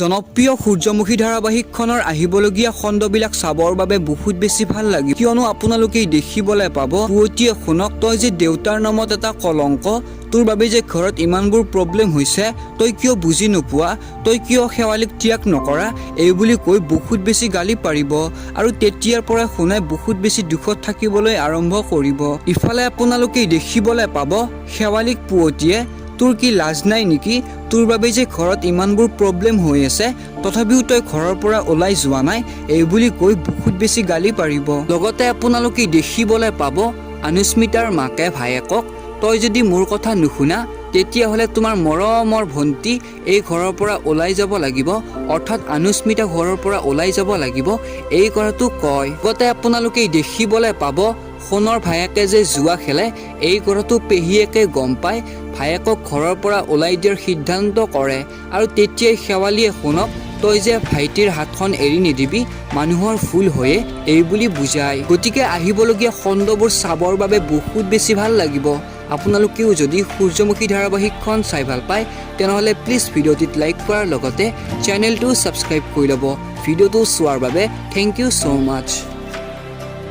জনপ্ৰিয় সূৰ্যমুখী ধাৰাবাহিকখনৰ আহিবলগীয়া খণ্ডবিলাক চাবৰ বাবে বহুত বেছি ভাল লাগে, কিয়নো আপোনালোকে দেখিবলৈ পাব পুৱতিয়ে শুনক, তই যে দেউতাৰ নামত এটা কলংক, তোৰ বাবে যে ঘৰত ইমানবোৰ প্ৰব্লেম হৈছে, তই কিয় বুজি নোপোৱা, তই কিয় শেৱালিক ত্যাগ নকৰা, এই বুলি কৈ বহুত বেছি গালি পাৰিব আৰু তেতিয়াৰ পৰা শুনাই বহুত বেছি দুখত থাকিবলৈ আৰম্ভ কৰিব। ইফালে আপোনালোকে দেখিবলৈ পাব শেৱালিক পুৱতিয়ে, তোৰ কি লাজ নাই নেকি, তোৰ বাবে যে ঘৰত ইমানবোৰ প্ৰব্লেম হৈ আছে তথাপিও তই ঘৰৰ পৰা ওলাই যোৱা নাই, এই বুলি কৈ বহুত বেছি গালি পাৰিব। লগতে আপোনালোকে দেখিবলৈ পাব অনুস্মিতাৰ মাকে ভায়েকক, তই যদি মোৰ কথা নুশুনা তেতিয়াহ'লে তোমাৰ মৰমৰ ভণ্টি এই ঘৰৰ পৰা ওলাই যাব লাগিব, অৰ্থাৎ অনুস্মিতা ঘৰৰ পৰা ওলাই যাব লাগিব, এই কথাটো কয়। লগতে আপোনালোকে দেখিবলৈ পাব সোণৰ ভায়েকে যে জুৱা খেলে, এই কথাটো পেহীয়েকে গম পায়, ভায়েকক ঘৰৰ পৰা ওলাই দিয়াৰ সিদ্ধান্ত কৰে আৰু তেতিয়াই শেৱালিয়ে শুনক, তই যে ভাইটিৰ হাতখন এৰি নিদিবি, মানুহৰ ভুল হয়ে, এই বুলি বুজায়। গতিকে আহিবলগীয়া খণ্ডবোৰ চাবৰ বাবে বহুত বেছি ভাল লাগিব। আপোনালোকেও যদি সূৰ্যমুখী ধাৰাবাহিকখন চাই ভাল পায় তেনেহ'লে প্লিজ ভিডিঅ'টিত লাইক কৰাৰ লগতে চেনেলটো ছাবস্ক্ৰাইব কৰি ল'ব। ভিডিঅ'টো চোৱাৰ বাবে থেংক ইউ ছ' মাছ।